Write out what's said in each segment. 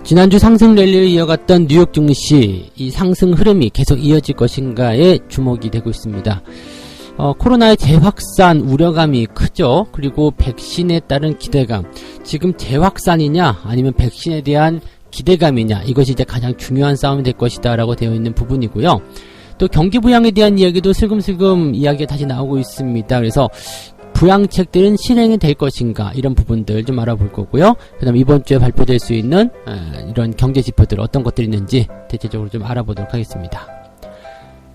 지난주 상승 랠리를 이어갔던 뉴욕 증시, 이 상승 흐름이 계속 이어질 것인가에 주목이 되고 있습니다. 코로나의 재확산 우려감이 크죠. 그리고 백신에 따른 기대감, 지금 재확산이냐 아니면 백신에 대한 기대감이냐, 이것이 이제 가장 중요한 싸움이 될 것이다 라고 되어 있는 부분이고요. 또 경기 부양에 대한 이야기도 슬금슬금 이야기가 다시 나오고 있습니다. 그래서 부양책들은 실행이 될 것인가, 이런 부분들 좀 알아볼 거고요. 그 다음에 이번 주에 발표될 수 있는 이런 경제 지표들 어떤 것들이 있는지 대체적으로 좀 알아보도록 하겠습니다.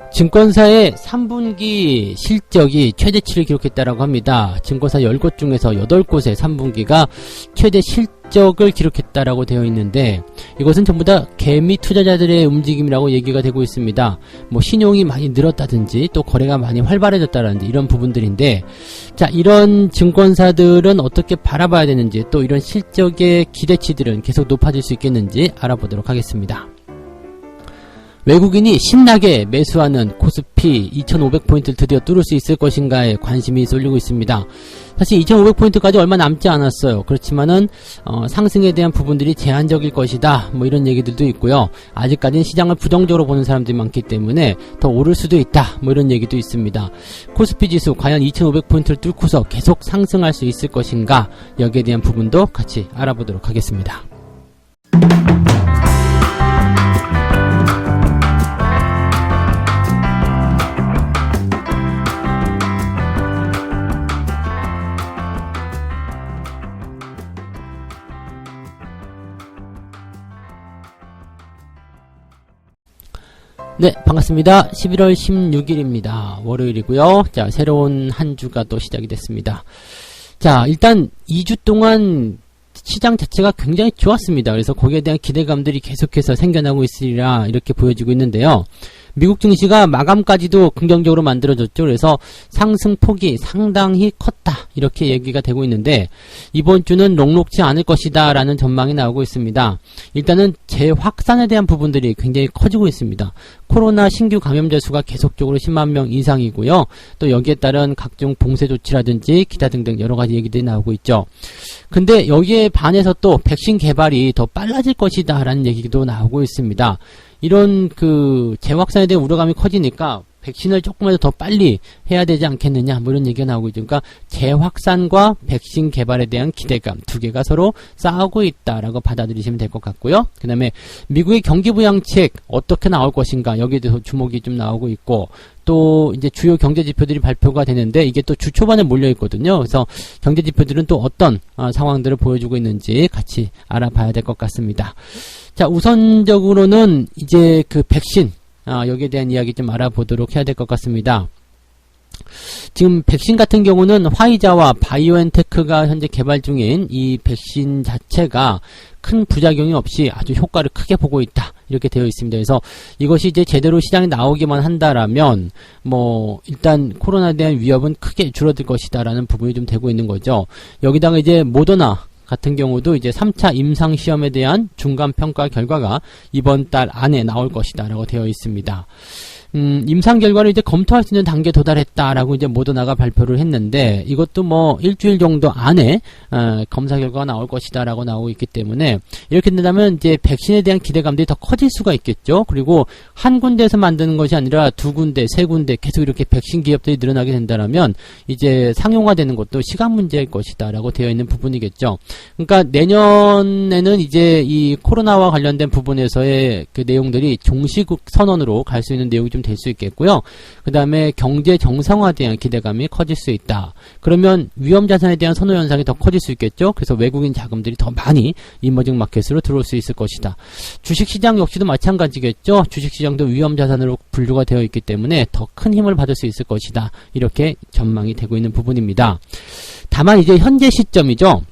증권사의 3분기 실적이 최대치를 기록했다라고 합니다. 증권사 10곳 중에서 8곳의 3분기가 최대 실적을 기록했다라고 되어 있는데, 이것은 전부 다 개미 투자자들의 움직임이라고 얘기가 되고 있습니다. 뭐 신용이 많이 늘었다든지 또 거래가 많이 활발해졌다든지 이런 부분들인데, 자, 이런 증권사들은 어떻게 바라봐야 되는지, 또 이런 실적의 기대치들은 계속 높아질 수 있겠는지 알아보도록 하겠습니다. 외국인이 신나게 매수하는 코스피 2500포인트를 드디어 뚫을 수 있을 것인가에 관심이 쏠리고 있습니다. 사실 2500포인트까지 얼마 남지 않았어요. 그렇지만은 상승에 대한 부분들이 제한적일 것이다, 뭐 이런 얘기들도 있고요. 아직까지는 시장을 부정적으로 보는 사람들이 많기 때문에 더 오를 수도 있다, 뭐 이런 얘기도 있습니다. 코스피 지수 과연 2500포인트를 뚫고서 계속 상승할 수 있을 것인가, 여기에 대한 부분도 같이 알아보도록 하겠습니다. 네, 반갑습니다. 11월 16일입니다. 월요일이고요. 자, 새로운 한 주가 또 시작이 됐습니다. 자, 일단 2주 동안 시장 자체가 굉장히 좋았습니다. 그래서 거기에 대한 기대감들이 계속해서 생겨나고 있으리라 이렇게 보여지고 있는데요. 미국 증시가 마감까지도 긍정적으로 만들어졌죠. 그래서 상승폭이 상당히 컸다, 이렇게 얘기가 되고 있는데, 이번 주는 녹록지 않을 것이다 라는 전망이 나오고 있습니다. 일단은 재확산에 대한 부분들이 굉장히 커지고 있습니다. 코로나 신규 감염자 수가 계속적으로 10만 명 이상이고요. 또 여기에 따른 각종 봉쇄 조치라든지 기타 등등 여러 가지 얘기들이 나오고 있죠. 근데 여기에 반해서 또 백신 개발이 더 빨라질 것이다 라는 얘기도 나오고 있습니다. 이런 재확산에 대한 우려감이 커지니까 백신을 조금이라도 더 빨리 해야 되지 않겠느냐, 뭐 이런 얘기가 나오고 있죠. 그러니까 재확산과 백신 개발에 대한 기대감 두 개가 서로 싸우고 있다라고 받아들이시면 될 것 같고요. 그 다음에 미국의 경기 부양책 어떻게 나올 것인가, 여기에 대해서 주목이 좀 나오고 있고, 또 이제 주요 경제 지표들이 발표가 되는데 이게 또 주 초반에 몰려 있거든요. 그래서 경제 지표들은 또 어떤 상황들을 보여주고 있는지 같이 알아봐야 될 것 같습니다. 자, 우선적으로는 이제 백신, 여기에 대한 이야기 좀 알아보도록 해야 될 것 같습니다. 지금 백신 같은 경우는 화이자와 바이오엔테크가 현재 개발 중인 이 백신 자체가 큰 부작용이 없이 아주 효과를 크게 보고 있다, 이렇게 되어 있습니다. 그래서 이것이 이제 제대로 시장에 나오기만 한다라면 뭐 일단 코로나에 대한 위협은 크게 줄어들 것이다 라는 부분이 좀 되고 있는 거죠. 여기다가 이제 모더나 같은 경우도 이제 3차 임상시험에 대한 중간평가 결과가 이번 달 안에 나올 것이다 라고 되어 있습니다. 임상 결과를 이제 검토할 수 있는 단계에 도달했다라고 이제 모더나가 발표를 했는데, 이것도 뭐 일주일 정도 안에 검사 결과가 나올 것이다라고 나오고 있기 때문에, 이렇게 된다면 이제 백신에 대한 기대감들이 더 커질 수가 있겠죠. 그리고 한 군데에서 만드는 것이 아니라 두 군데, 세 군데 계속 이렇게 백신 기업들이 늘어나게 된다면 이제 상용화되는 것도 시간 문제일 것이다라고 되어 있는 부분이겠죠. 그러니까 내년에는 이제 이 코로나와 관련된 부분에서의 그 내용들이 종시국 선언으로 갈 수 있는 내용이 좀 될 수 있겠고요. 그 다음에 경제 정상화에 대한 기대감이 커질 수 있다. 그러면 위험자산에 대한 선호 현상이 더 커질 수 있겠죠. 그래서 외국인 자금들이 더 많이 이머징 마켓으로 들어올 수 있을 것이다. 주식시장 역시도 마찬가지겠죠. 주식시장도 위험자산으로 분류가 되어 있기 때문에 더 큰 힘을 받을 수 있을 것이다, 이렇게 전망이 되고 있는 부분입니다. 다만 이제 현재 시점이죠.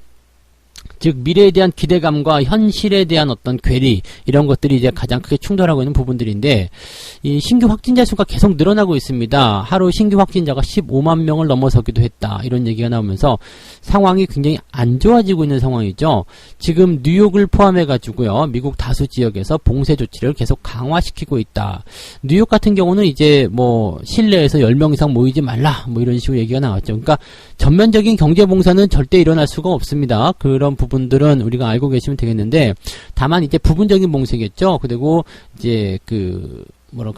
즉 미래에 대한 기대감과 현실에 대한 어떤 괴리, 이런 것들이 이제 가장 크게 충돌하고 있는 부분들인데, 이 신규 확진자 수가 계속 늘어나고 있습니다. 하루 신규 확진자가 15만 명을 넘어서기도 했다, 이런 얘기가 나오면서 상황이 굉장히 안 좋아지고 있는 상황이죠. 지금 뉴욕을 포함해 가지고요, 미국 다수 지역에서 봉쇄 조치를 계속 강화시키고 있다. 뉴욕 같은 경우는 이제 뭐 실내에서 10명 이상 모이지 말라, 뭐 이런 식으로 얘기가 나왔죠. 그러니까 전면적인 경제 봉쇄는 절대 일어날 수가 없습니다. 그런 부분들은 우리가 알고 계시면 되겠는데, 다만 이제 부분적인 봉쇄겠죠. 그리고 이제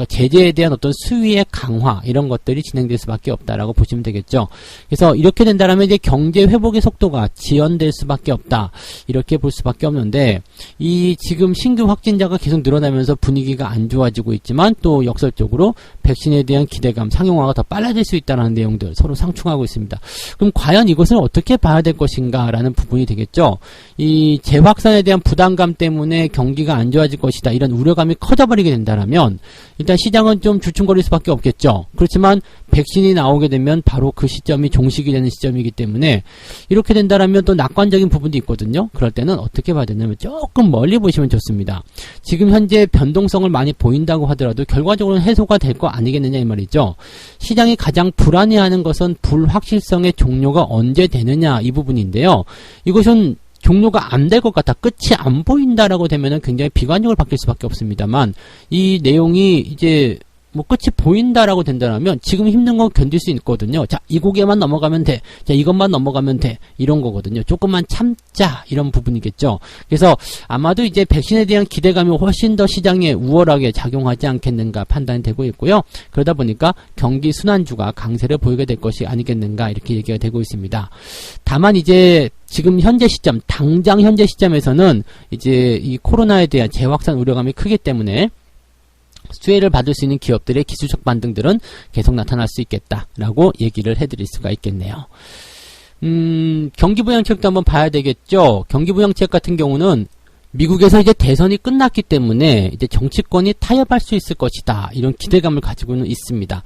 제재에 대한 어떤 수위의 강화, 이런 것들이 진행될 수밖에 없다라고 보시면 되겠죠. 그래서 이렇게 된다면 이제 경제 회복의 속도가 지연될 수밖에 없다. 이렇게 볼 수밖에 없는데, 이 지금 신규 확진자가 계속 늘어나면서 분위기가 안 좋아지고 있지만, 또 역설적으로 백신에 대한 기대감, 상용화가 더 빨라질 수 있다는 내용들 서로 상충하고 있습니다. 그럼 과연 이것을 어떻게 봐야 될 것인가라는 부분이 되겠죠. 이 재확산에 대한 부담감 때문에 경기가 안 좋아질 것이다. 이런 우려감이 커져버리게 된다면, 일단 시장은 좀 주춤거릴 수밖에 없겠죠. 그렇지만 백신이 나오게 되면 바로 그 시점이 종식이 되는 시점이기 때문에, 이렇게 된다면 또 낙관적인 부분도 있거든요. 그럴 때는 어떻게 봐야 되냐면 조금 멀리 보시면 좋습니다. 지금 현재 변동성을 많이 보인다고 하더라도 결과적으로는 해소가 될 거 아니겠느냐 이 말이죠. 시장이 가장 불안해하는 것은 불확실성의 종료가 언제 되느냐, 이 부분인데요. 이것은 종료가 안 될 것 같아, 끝이 안 보인다라고 되면은 굉장히 비관적으로 바뀔 수밖에 없습니다만, 이 내용이 이제 끝이 보인다라고 된다면 지금 힘든 건 견딜 수 있거든요. 자, 이 고개만 넘어가면 돼. 자, 이것만 넘어가면 돼. 이런 거거든요. 조금만 참자, 이런 부분이겠죠. 그래서 아마도 이제 백신에 대한 기대감이 훨씬 더 시장에 우월하게 작용하지 않겠는가 판단이 되고 있고요. 그러다 보니까 경기 순환주가 강세를 보이게 될 것이 아니겠는가, 이렇게 얘기가 되고 있습니다. 다만 이제 지금 현재 시점, 당장 현재 시점에서는 이제 이 코로나에 대한 재확산 우려감이 크기 때문에 수혜를 받을 수 있는 기업들의 기술적 반등들은 계속 나타날 수 있겠다라고 얘기를 해드릴 수가 있겠네요. 경기부양책도 한번 봐야 되겠죠. 경기부양책 같은 경우는 미국에서 이제 대선이 끝났기 때문에 이제 정치권이 타협할 수 있을 것이다, 이런 기대감을 가지고는 있습니다.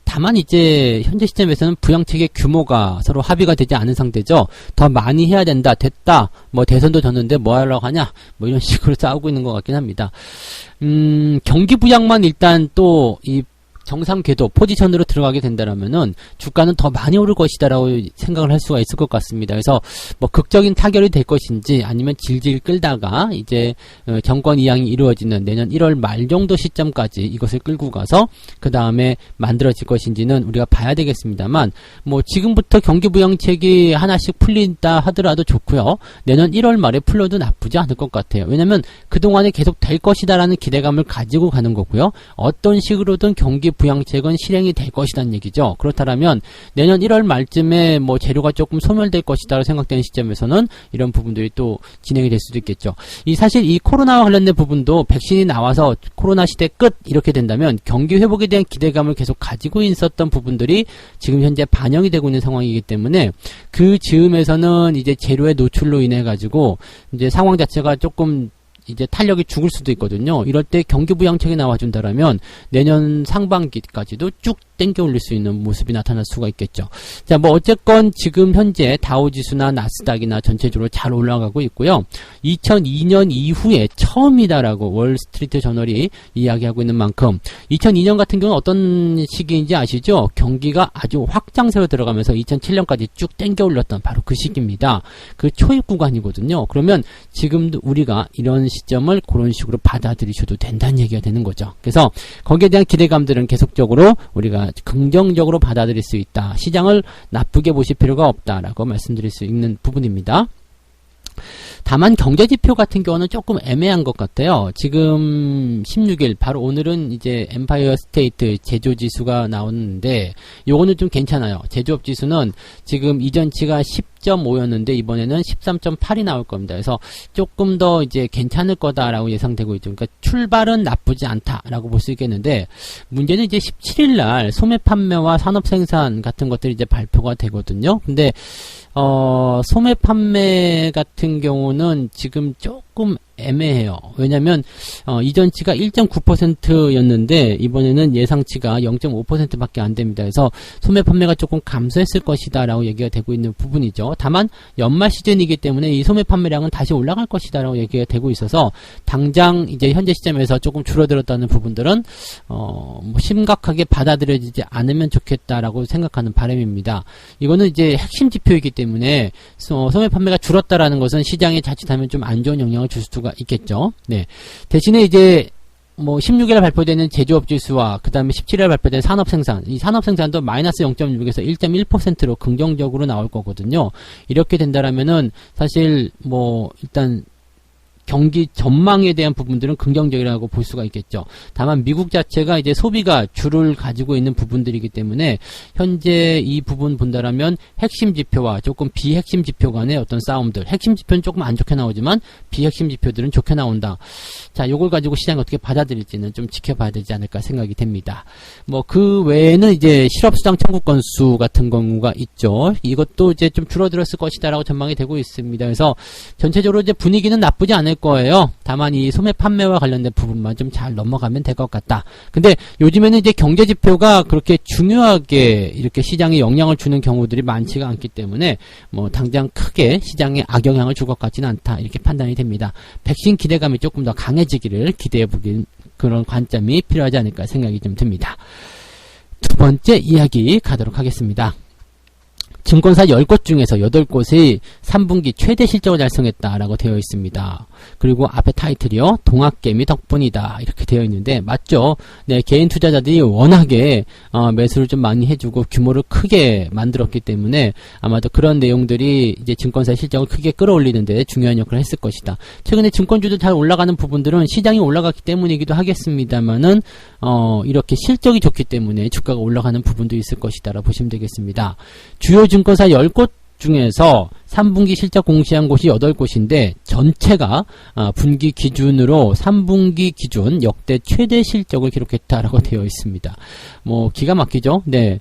다만 이제 현재 시점에서는 부양책의 규모가 서로 합의가 되지 않은 상태죠. 더 많이 해야 된다, 됐다, 대선도 졌는데 뭐 하려고 하냐, 이런 식으로 싸우고 있는 것 같긴 합니다. 경기부양만 일단 또 이 정상 궤도 포지션으로 들어가게 된다라면은 주가는 더 많이 오를 것이다라고 생각을 할 수가 있을 것 같습니다. 그래서 극적인 타결이 될 것인지, 아니면 질질 끌다가 이제 정권 이양이 이루어지는 내년 1월 말 정도 시점까지 이것을 끌고 가서 그 다음에 만들어질 것인지는 우리가 봐야 되겠습니다만, 지금부터 경기부양책이 하나씩 풀린다 하더라도 좋고요. 내년 1월 말에 풀려도 나쁘지 않을 것 같아요. 왜냐면 그동안에 계속 될 것이다라는 기대감을 가지고 가는 거고요. 어떤 식으로든 경기 부양책은 실행이 될 것이라는 얘기죠. 그렇다면 내년 1월 말쯤에 재료가 조금 소멸될 것이다 생각되는 시점에서는 이런 부분들이 또 진행이 될 수도 있겠죠. 사실 이 코로나와 관련된 부분도 백신이 나와서 코로나 시대 끝, 이렇게 된다면 경기 회복에 대한 기대감을 계속 가지고 있었던 부분들이 지금 현재 반영이 되고 있는 상황이기 때문에, 그 즈음에서는 이제 재료의 노출로 인해 가지고 이제 상황 자체가 조금 이제 탄력이 죽을 수도 있거든요. 이럴 때 경기부양책이 나와준다라면 내년 상반기까지도 쭉 땡겨 올릴 수 있는 모습이 나타날 수가 있겠죠. 자, 어쨌건 지금 현재 다우지수나 나스닥이나 전체적으로 잘 올라가고 있고요. 2002년 이후에 처음이다라고 월스트리트 저널이 이야기하고 있는 만큼, 2002년 같은 경우는 어떤 시기인지 아시죠? 경기가 아주 확장세로 들어가면서 2007년까지 쭉 땡겨 올렸던 바로 그 시기입니다. 그 초입 구간이거든요. 그러면 지금도 우리가 이런 시점을 그런 식으로 받아들이셔도 된다는 얘기가 되는 거죠. 그래서 거기에 대한 기대감들은 계속적으로 우리가 긍정적으로 받아들일 수 있다. 시장을 나쁘게 보실 필요가 없다라고 말씀드릴 수 있는 부분입니다. 다만 경제지표 같은 경우는 조금 애매한 것 같아요. 지금 16일, 바로 오늘은 이제 엠파이어 스테이트 제조지수가 나오는데, 요거는 좀 괜찮아요. 제조업지수는 지금 이전치가 10.5였는데 이번에는 13.8이 나올 겁니다. 그래서 조금 더 이제 괜찮을 거다라고 예상되고 있죠. 그러니까 출발은 나쁘지 않다라고 볼 수 있겠는데, 문제는 이제 17일 날 소매 판매와 산업 생산 같은 것들이 이제 발표가 되거든요. 근데 소매 판매 같은 경우는 지금 조금 애매해요. 왜냐면 이전치가 1.9%였는데 이번에는 예상치가 0.5%밖에 안 됩니다. 그래서 소매 판매가 조금 감소했을 것이다 라고 얘기가 되고 있는 부분이죠. 다만 연말 시즌이기 때문에 이 소매 판매량은 다시 올라갈 것이다 라고 얘기가 되고 있어서, 당장 이제 현재 시점에서 조금 줄어들었다는 부분들은 심각하게 받아들여지지 않으면 좋겠다라고 생각하는 바람입니다. 이거는 이제 핵심 지표이기 때문에 소매 판매가 줄었다라는 것은 시장에 자칫하면 좀 안 좋은 영향을 줄 수가 있겠죠. 네. 대신에 이제 뭐 16일에 발표되는 제조업 지수와 그 다음에 17일에 발표된 산업 생산, 이 산업 생산도 마이너스 0.6에서 1.1%로 긍정적으로 나올 거거든요. 이렇게 된다라면은 사실 뭐 일단 경기 전망에 대한 부분들은 긍정적이라고 볼 수가 있겠죠. 다만 미국 자체가 이제 소비가 주를 가지고 있는 부분들이기 때문에 현재 이 부분 본다라면 핵심 지표와 조금 비핵심 지표 간의 어떤 싸움들, 핵심 지표는 조금 안 좋게 나오지만 비핵심 지표들은 좋게 나온다. 자, 요걸 가지고 시장이 어떻게 받아들일지는 좀 지켜봐야 되지 않을까 생각이 됩니다. 뭐 그 외에는 이제 실업수당 청구 건수 같은 경우가 있죠. 이것도 이제 좀 줄어들었을 것이다라고 전망이 되고 있습니다. 그래서 전체적으로 이제 분위기는 나쁘지 않을 거예요. 다만 이 소매 판매와 관련된 부분만 좀 잘 넘어가면 될 것 같다. 근데 요즘에는 이제 경제 지표가 그렇게 중요하게 이렇게 시장에 영향을 주는 경우들이 많지가 않기 때문에 뭐 당장 크게 시장에 악영향을 줄 것 같지는 않다. 이렇게 판단이 됩니다. 백신 기대감이 조금 더 강해지기를 기대해 보긴 그런 관점이 필요하지 않을까 생각이 좀 듭니다. 두 번째 이야기 가도록 하겠습니다. 증권사 10곳 중에서 8곳이 3분기 최대 실적을 달성했다라고 되어 있습니다. 그리고 앞에 타이틀이요. 동학개미 덕분이다. 이렇게 되어 있는데 맞죠? 네, 개인 투자자들이 워낙에 매수를 좀 많이 해주고 규모를 크게 만들었기 때문에 아마도 그런 내용들이 이제 증권사의 실적을 크게 끌어올리는데 중요한 역할을 했을 것이다. 최근에 증권주도 잘 올라가는 부분들은 시장이 올라갔기 때문이기도 하겠습니다만은 이렇게 실적이 좋기 때문에 주가가 올라가는 부분도 있을 것이다라고 보시면 되겠습니다. 주요 증권사 10곳 중에서 3분기 실적 공시한 곳이 8곳인데 전체가 분기 기준으로 3분기 기준 역대 최대 실적을 기록했다라고 되어 있습니다. 뭐 기가 막히죠? 네.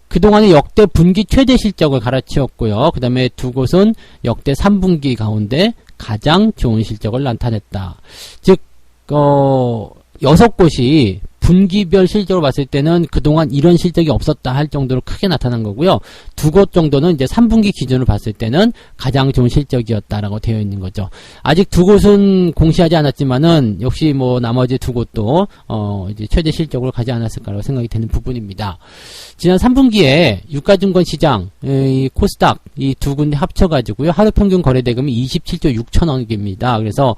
그동안에 역대 분기 최대 실적을 갈아치웠고요. 그 다음에 두 곳은 역대 3분기 가운데 가장 좋은 실적을 나타냈다. 즉 6곳이 분기별 실적으로 봤을 때는 그동안 이런 실적이 없었다 할 정도로 크게 나타난 거고요. 두 곳 정도는 이제 3분기 기준으로 봤을 때는 가장 좋은 실적이었다라고 되어 있는 거죠. 아직 두 곳은 공시하지 않았지만은 역시 뭐 나머지 두 곳도 이제 최대 실적으로 가지 않았을까라고 생각이 되는 부분입니다. 지난 3분기에 유가증권 시장, 이 코스닥 이 두 군데 합쳐가지고요. 하루 평균 거래대금이 27조 6천억입니다. 그래서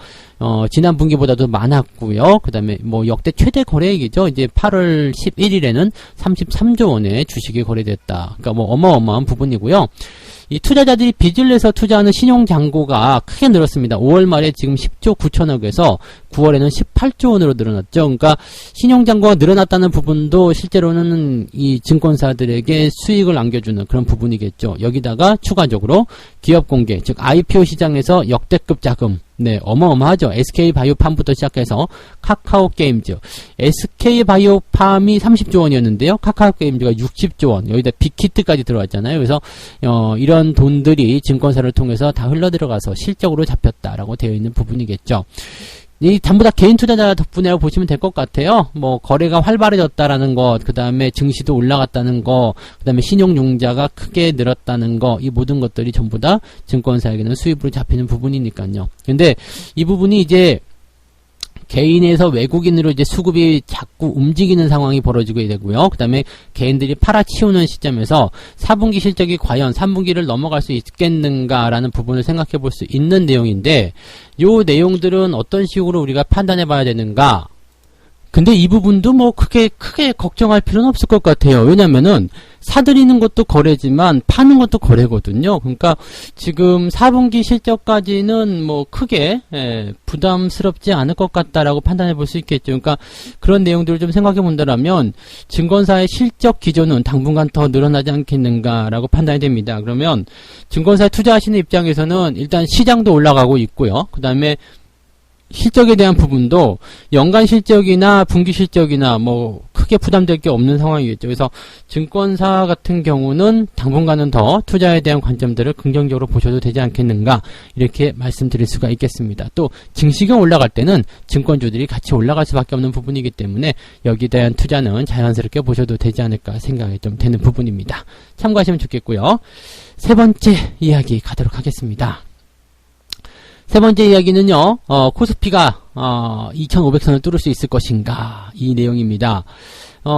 지난 분기보다도 많았고요. 그 다음에 뭐 역대 최대 거래액이죠. 이제 8월 11일에는 33조 원의 주식이 거래됐다. 그러니까 뭐 어마어마한 부분이고요. 이 투자자들이 빚을 내서 투자하는 신용잔고가 크게 늘었습니다. 5월 말에 지금 10조 9천억에서 9월에는 18조 원으로 늘어났죠. 그러니까 신용잔고가 늘어났다는 부분도 실제로는 이 증권사들에게 수익을 안겨주는 그런 부분이겠죠. 여기다가 추가적으로 기업공개, 즉 IPO 시장에서 역대급 자금, 네, 어마어마하죠. SK바이오팜부터 시작해서 카카오게임즈, SK바이오팜이 30조 원이었는데요. 카카오게임즈가 60조 원, 여기다 빅히트까지 들어왔잖아요. 그래서 이런 돈들이 증권사를 통해서 다 흘러들어가서 실적으로 잡혔다라고 되어 있는 부분이겠죠. 이 전부 다 개인 투자자 덕분이라고 보시면 될 것 같아요. 뭐 거래가 활발해졌다라는 것, 그 다음에 증시도 올라갔다는 거, 그 다음에 신용융자가 크게 늘었다는 거, 이 모든 것들이 전부 다 증권사에게는 수입으로 잡히는 부분이니까요. 근데 이 부분이 이제 개인에서 외국인으로 이제 수급이 자꾸 움직이는 상황이 벌어지게 되고요. 그 다음에 개인들이 팔아치우는 시점에서 4분기 실적이 과연 3분기를 넘어갈 수 있겠는가라는 부분을 생각해 볼 수 있는 내용인데, 요 내용들은 어떤 식으로 우리가 판단해 봐야 되는가? 근데 이 부분도 뭐 크게 걱정할 필요는 없을 것 같아요. 왜냐면은 사들이는 것도 거래지만 파는 것도 거래거든요. 그러니까 지금 4분기 실적까지는 뭐 크게 부담스럽지 않을 것 같다라고 판단해 볼 수 있겠죠. 그러니까 그런 내용들을 좀 생각해 본다면 증권사의 실적 기조는 당분간 더 늘어나지 않겠는가라고 판단이 됩니다. 그러면 증권사에 투자하시는 입장에서는 일단 시장도 올라가고 있고요. 그 다음에 실적에 대한 부분도 연간 실적이나 분기 실적이나 뭐 크게 부담될 게 없는 상황이겠죠. 그래서 증권사 같은 경우는 당분간은 더 투자에 대한 관점들을 긍정적으로 보셔도 되지 않겠는가, 이렇게 말씀드릴 수가 있겠습니다. 또 증시가 올라갈 때는 증권주들이 같이 올라갈 수밖에 없는 부분이기 때문에 여기에 대한 투자는 자연스럽게 보셔도 되지 않을까 생각이 좀 되는 부분입니다. 참고하시면 좋겠고요. 세 번째 이야기 가도록 하겠습니다. 세 번째 이야기는요, 코스피가 2500선을 뚫을 수 있을 것인가, 이 내용입니다.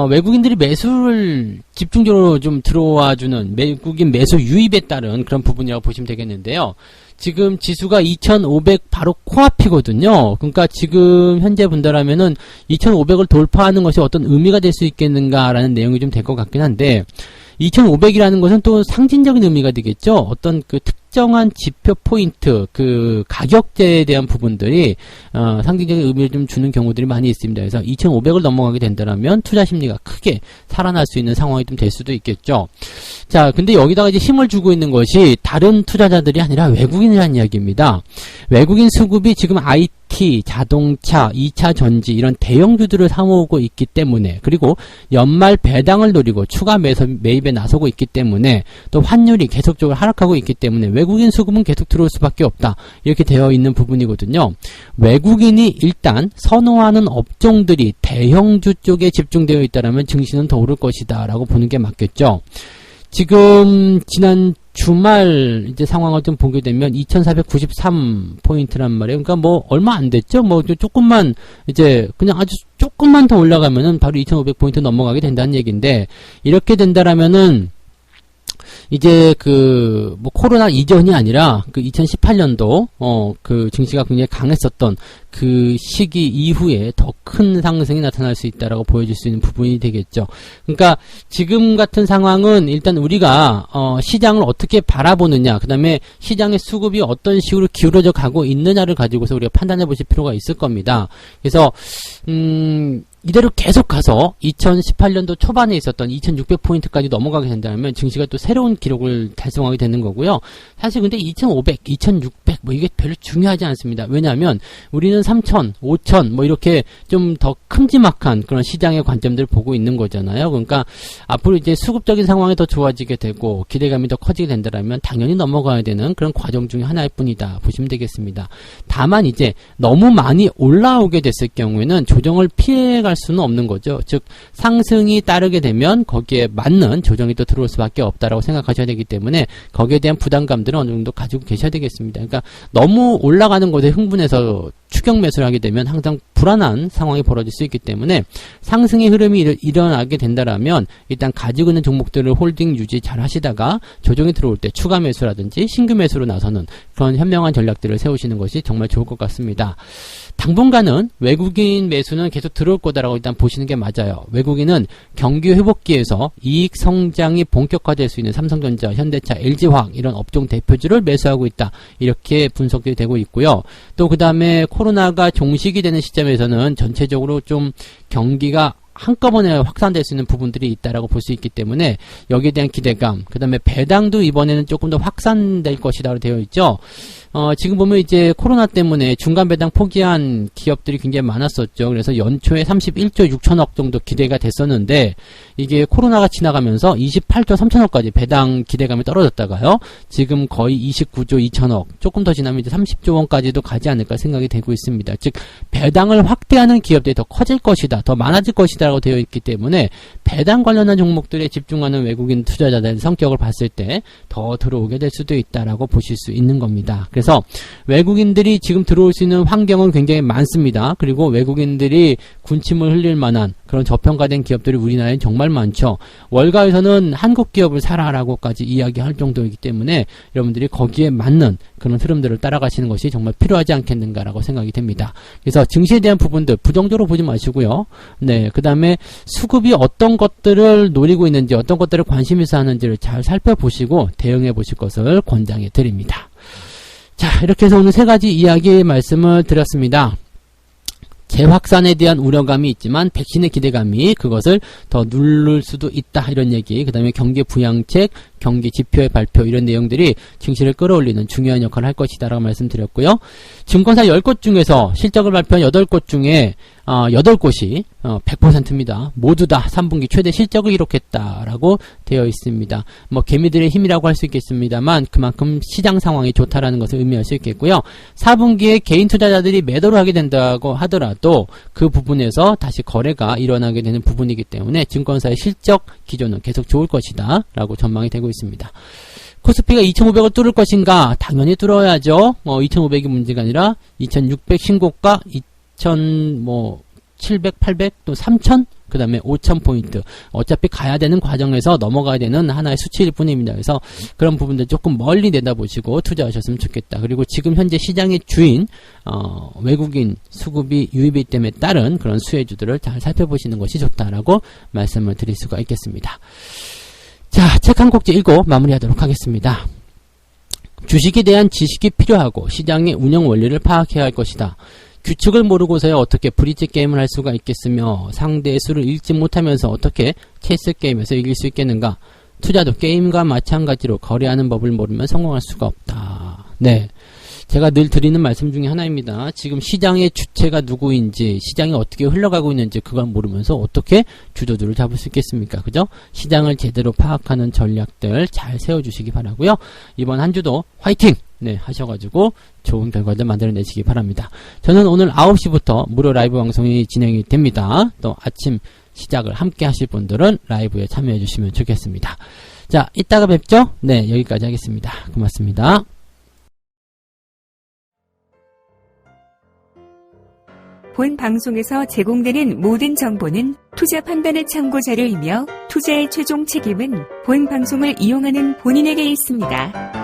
외국인들이 매수를 집중적으로 좀 들어와주는 외국인 매수 유입에 따른 그런 부분이라고 보시면 되겠는데요. 지금 지수가 2500 바로 코앞이거든요. 그러니까 지금 현재 본다라면은 2500을 돌파하는 것이 어떤 의미가 될 수 있겠는가라는 내용이 좀 될 것 같긴 한데 2500이라는 것은 또 상징적인 의미가 되겠죠. 어떤 그 특정한 지표 포인트, 그 가격대에 대한 부분들이 상징적인 의미를 좀 주는 경우들이 많이 있습니다. 그래서 2500을 넘어가게 된다면 투자 심리가 크게 살아날 수 있는 상황이 좀 될 수도 있겠죠. 자, 근데 여기다가 이제 힘을 주고 있는 것이 다른 투자자들이 아니라 외국인이라는 이야기입니다. 외국인 수급이 지금 IT, 자동차, 2차 전지 이런 대형주들을 사모으고 있기 때문에, 그리고 연말 배당을 노리고 추가 매입에 나서고 있기 때문에, 또 환율이 계속적으로 하락하고 있기 때문에 외국인 수급은 계속 들어올 수밖에 없다, 이렇게 되어 있는 부분이거든요. 외국인이 일단 선호하는 업종들이 대형주 쪽에 집중되어 있다면 증시는 더 오를 것이다 라고 보는 게 맞겠죠. 지금 지난 주말 이제 상황을 좀 보게 되면 2493포인트란 말이에요. 그러니까 뭐 얼마 안 됐죠. 뭐 조금만 이제 그냥 아주 조금만 더 올라가면은 바로 2500포인트 넘어가게 된다는 얘기인데, 이렇게 된다라면은 이제 뭐 코로나 이전이 아니라 그 2018년도 그 증시가 굉장히 강했었던 그 시기 이후에 더 큰 상승이 나타날 수 있다라고 보여줄 수 있는 부분이 되겠죠. 그러니까 지금 같은 상황은 일단 우리가 시장을 어떻게 바라보느냐, 그 다음에 시장의 수급이 어떤 식으로 기울어져 가고 있느냐를 가지고서 우리가 판단해 보실 필요가 있을 겁니다. 그래서 이대로 계속 가서 2018년도 초반에 있었던 2600포인트까지 넘어가게 된다면 증시가 또 새로운 기록을 달성하게 되는 거고요. 사실 근데 2500, 2600 뭐 이게 별로 중요하지 않습니다. 왜냐하면 우리는 3000, 5000 뭐 이렇게 좀 더 큼지막한 그런 시장의 관점들을 보고 있는 거잖아요. 그러니까 앞으로 이제 수급적인 상황이 더 좋아지게 되고 기대감이 더 커지게 된다면 당연히 넘어가야 되는 그런 과정 중에 하나일 뿐이다 보시면 되겠습니다. 다만 이제 너무 많이 올라오게 됐을 경우에는 조정을 피해갈 수는 없는 거죠. 즉 상승이 따르게 되면 거기에 맞는 조정이 또 들어올 수밖에 없다라고 생각하셔야 되기 때문에 거기에 대한 부담감들은 어느 정도 가지고 계셔야 되겠습니다. 그러니까 너무 올라가는 것에 흥분해서 추격 매수를 하게 되면 항상 불안한 상황이 벌어질 수 있기 때문에 상승의 흐름이 일어나게 된다라면 일단 가지고 있는 종목들을 홀딩 유지 잘 하시다가 조정이 들어올 때 추가 매수라든지 신규 매수로 나서는 그런 현명한 전략들을 세우시는 것이 정말 좋을 것 같습니다. 당분간은 외국인 매수는 계속 들어올 거다라고 일단 보시는 게 맞아요. 외국인은 경기 회복기에서 이익 성장이 본격화될 수 있는 삼성전자, 현대차, LG화학 이런 업종 대표주를 매수하고 있다, 이렇게 분석이 되고 있고요. 또 그 다음에 코로나가 종식이 되는 시점에서는 전체적으로 좀 경기가 한꺼번에 확산될 수 있는 부분들이 있다라고 볼 수 있기 때문에 여기에 대한 기대감, 그 다음에 배당도 이번에는 조금 더 확산될 것이라고 되어 있죠. 지금 보면 이제 코로나 때문에 중간 배당 포기한 기업들이 굉장히 많았었죠. 그래서 연초에 31조 6천억 정도 기대가 됐었는데 이게 코로나가 지나가면서 28조 3천억까지 배당 기대감이 떨어졌다가요, 지금 거의 29조 2천억, 조금 더 지나면 이제 30조 원까지도 가지 않을까 생각이 되고 있습니다. 즉 배당을 확대하는 기업들이 더 커질 것이다, 더 많아질 것이다 라고 되어 있기 때문에 배당 관련한 종목들에 집중하는 외국인 투자자들의 성격을 봤을 때 더 들어오게 될 수도 있다라고 보실 수 있는 겁니다. 그래서 외국인들이 지금 들어올 수 있는 환경은 굉장히 많습니다. 그리고 외국인들이 군침을 흘릴 만한 그런 저평가된 기업들이 우리나라에 정말 많죠. 월가에서는 한국 기업을 사라라고까지 이야기할 정도이기 때문에 여러분들이 거기에 맞는 그런 흐름들을 따라가시는 것이 정말 필요하지 않겠는가라고 생각이 됩니다. 그래서 증시에 대한 부분들 부정적으로 보지 마시고요. 네, 그 다음에 수급이 어떤 것들을 노리고 있는지, 어떤 것들을 관심 있어 하는지를 잘 살펴보시고 대응해 보실 것을 권장해 드립니다. 자, 이렇게 해서 오늘 세 가지 이야기 말씀을 드렸습니다. 재확산에 대한 우려감이 있지만 백신의 기대감이 그것을 더 누를 수도 있다, 이런 얘기. 그 다음에 경기 부양책, 경기 지표의 발표, 이런 내용들이 증시를 끌어올리는 중요한 역할을 할 것이다 라고 말씀드렸고요. 증권사 10곳 중에서 실적을 발표한 8곳 중에 8곳이 100%입니다. 모두 다 3분기 최대 실적을 기록했다라고 되어 있습니다. 뭐 개미들의 힘이라고 할 수 있겠습니다만 그만큼 시장 상황이 좋다라는 것을 의미할 수 있겠고요. 4분기에 개인 투자자들이 매도를 하게 된다고 하더라도 그 부분에서 다시 거래가 일어나게 되는 부분이기 때문에 증권사의 실적 기조는 계속 좋을 것이다 라고 전망이 되고 있습니다. 코스피가 2500을 뚫을 것인가? 당연히 뚫어야죠. 2500이 문제가 아니라 2600 신고가 700, 800, 또 3000 그 다음에 5,000포인트. 어차피 가야 되는 과정에서 넘어가야 되는 하나의 수치일 뿐입니다. 그래서 그런 부분들 조금 멀리 내다보시고 투자하셨으면 좋겠다. 그리고 지금 현재 시장의 주인, 외국인 수급이 유입이 때문에 따른 그런 수혜주들을 잘 살펴보시는 것이 좋다라고 말씀을 드릴 수가 있겠습니다. 자, 책 한 곡지 읽고 마무리하도록 하겠습니다. 주식에 대한 지식이 필요하고 시장의 운영 원리를 파악해야 할 것이다. 규칙을 모르고서야 어떻게 브릿지 게임을 할 수가 있겠으며 상대의 수를 읽지 못하면서 어떻게 체스 게임에서 이길 수 있겠는가. 투자도 게임과 마찬가지로 거래하는 법을 모르면 성공할 수가 없다. 네, 제가 늘 드리는 말씀 중에 하나입니다. 지금 시장의 주체가 누구인지, 시장이 어떻게 흘러가고 있는지 그걸 모르면서 어떻게 주도주를 잡을 수 있겠습니까? 그죠? 시장을 제대로 파악하는 전략들 잘 세워주시기 바라고요. 이번 한 주도 화이팅! 네, 하셔가지고 좋은 결과들 만들어내시기 바랍니다. 저는 오늘 9시부터 무료 라이브 방송이 진행이 됩니다. 또 아침 시작을 함께 하실 분들은 라이브에 참여해 주시면 좋겠습니다. 자, 이따가 뵙죠? 네, 여기까지 하겠습니다. 고맙습니다. 본 방송에서 제공되는 모든 정보는 투자 판단의 참고 자료이며 투자의 최종 책임은 본 방송을 이용하는 본인에게 있습니다.